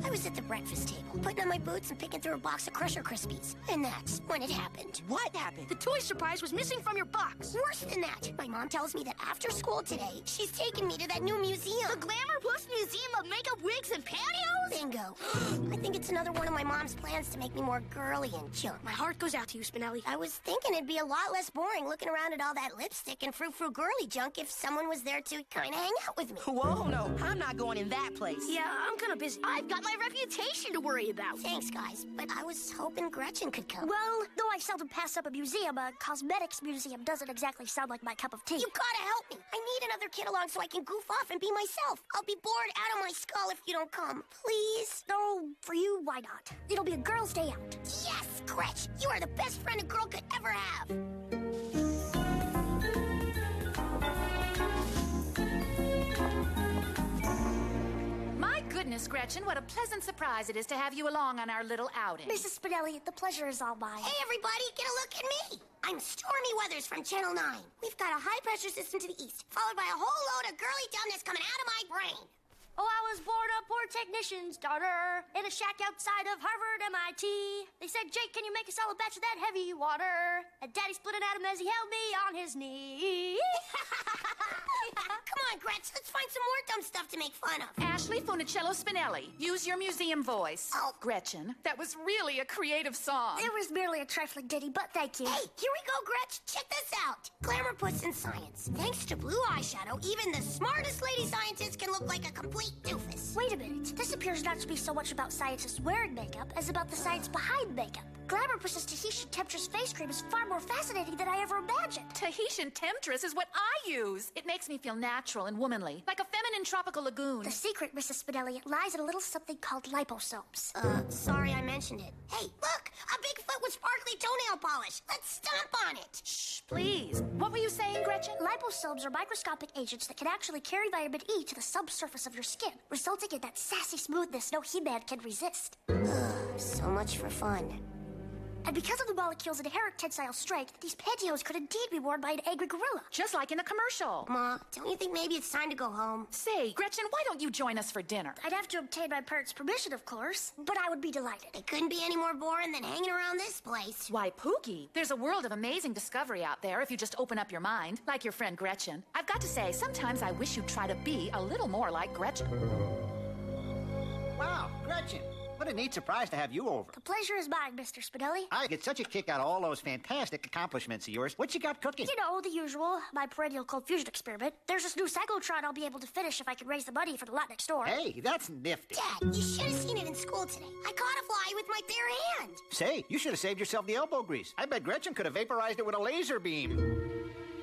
I was at the breakfast table, putting on my boots and picking through a box of Crusher Krispies. And that's when it happened. What happened? The toy surprise was missing from your box. Worse than that, my mom tells me that after school today, she's taking me to that new museum. The Glamour Plus Museum of Makeup, Wigs, and Pantyhose? Bingo. I think it's another one of my mom's plans to make me more girly and junk. My heart goes out to you, Spinelli. I was thinking it'd be a lot less boring looking around at all that lipstick and frou-frou girly junk if someone was there to kind of hang out with me. Whoa, no, I'm not going in that place. Yeah, I'm kind of busy. I've got my reputation to worry about. Thanks, guys, but I was hoping Gretchen could come. Well, though I seldom pass up a museum, a cosmetics museum doesn't exactly sound like my cup of tea. You gotta help me. I need another kid along so I can goof off and be myself. I'll be bored out of my skull if you don't come. Please? No, for you, why not? It'll be a girl's day out. Yes, Gretch! You are the best friend a girl could ever have. My goodness, Gretchen, what a pleasant surprise it is to have you along on our little outing. Mrs. Spinelli, the pleasure is all mine. Hey, everybody, get a look at me. I'm Stormy Weathers from Channel 9. We've got a high-pressure system to the east, followed by a whole load of girly dumbness coming out of my brain. Oh, I was born a poor technician's daughter in a shack outside of Harvard, MIT. They said, Jake, can you make us all a batch of that heavy water? And Daddy split it out of him as he held me on his knee. Come on, Gretch, let's find some more dumb stuff to make fun of. Ashley Funicello Spinelli, use your museum voice. Oh. Gretchen, that was really a creative song. It was merely a trifling ditty, but thank you. Hey, here we go, Gretch. Check this out. Glamour Puss in Science. Thanks to blue eyeshadow, even the smartest lady scientist can look like a complete doofus. Wait a minute. This appears not to be so much about scientists wearing makeup as about the science behind makeup. Glamour Puss's Tahitian Temptress face cream is far more fascinating than I ever imagined. Tahitian Temptress is what I use. It makes me feel natural and womanly, like a feminine tropical lagoon. The secret, Mrs. Spinelli, lies in a little something called liposomes. Sorry I mentioned it. Hey, look! A big foot with sparkly toenail polish. Let's stomp on it. Shh, please. What were you saying, Gretchen? Liposomes are microscopic agents that can actually carry vitamin E to the subsurface of your skin, resulting in that sassy smoothness no He-Man can resist. So much for fun. And because of the molecule's inherent tensile strength, these pantyhose could indeed be worn by an angry gorilla. Just like in the commercial. Ma, don't you think maybe it's time to go home? Say, Gretchen, why don't you join us for dinner? I'd have to obtain my parents' permission, of course, but I would be delighted. It couldn't be any more boring than hanging around this place. Why, Pookie, there's a world of amazing discovery out there if you just open up your mind, like your friend Gretchen. I've got to say, sometimes I wish you'd try to be a little more like Gretchen. Wow, Gretchen, what a neat surprise to have you over. The pleasure is mine, Mr. Spinelli. I get such a kick out of all those fantastic accomplishments of yours. What you got cooking? You know, the usual, my perennial cold fusion experiment. There's this new cyclotron I'll be able to finish if I can raise the money for the lot next door. Hey, that's nifty. Dad, you should have seen it in school today. I caught a fly with my bare hand. Say, you should have saved yourself the elbow grease. I bet Gretchen could have vaporized it with a laser beam.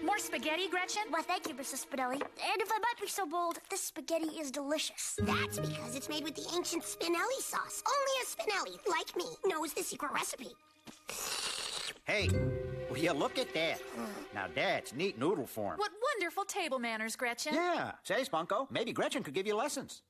More spaghetti, Gretchen? Why, thank you, Mrs. Spinelli. And if I might be so bold, this spaghetti is delicious. That's because it's made with the ancient Spinelli sauce. Only a Spinelli, like me, knows the secret recipe. Hey, will you look at that? Now that's neat noodle form. What wonderful table manners, Gretchen. Yeah. Say, Spunko, maybe Gretchen could give you lessons.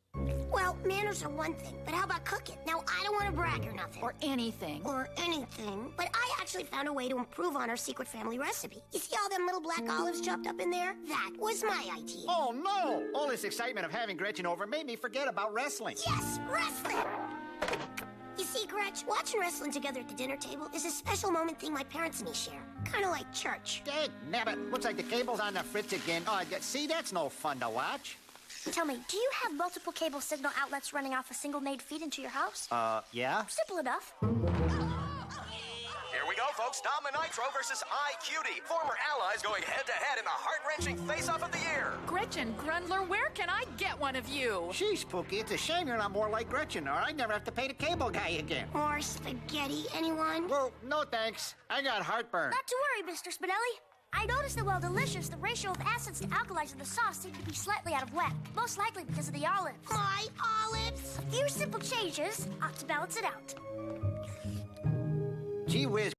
Well, manners are one thing, but how about cooking? Now, I don't want to brag or nothing. Or anything. Or anything, but I actually found a way to improve on our secret family recipe. You see all them little black olives chopped up in there? That was my idea. Oh, no! All this excitement of having Gretchen over made me forget about wrestling. Yes, wrestling! You see, Gretch, watching wrestling together at the dinner table is a special moment thing my parents and me share. Kind of like church. Dang nabbit, looks like the cable's on the fritz again. Oh, see, that's no fun to watch. Tell me, do you have multiple cable signal outlets running off a single main feed into your house? Yeah? Simple enough. Here we go, folks. Dom and Nitro versus iCutie. Former allies going head-to-head in the heart-wrenching face-off of the year. Gretchen Grundler, where can I get one of you? Sheesh, Pookie, it's a shame you're not more like Gretchen, or I'd never have to pay the cable guy again. More spaghetti, anyone? Well, no thanks. I got heartburn. Not to worry, Mr. Spinelli. I noticed that while delicious, the ratio of acids to alkalis in the sauce seemed to be slightly out of whack. Most likely because of the olives. My olives? A few simple changes ought to balance it out. Gee whiz.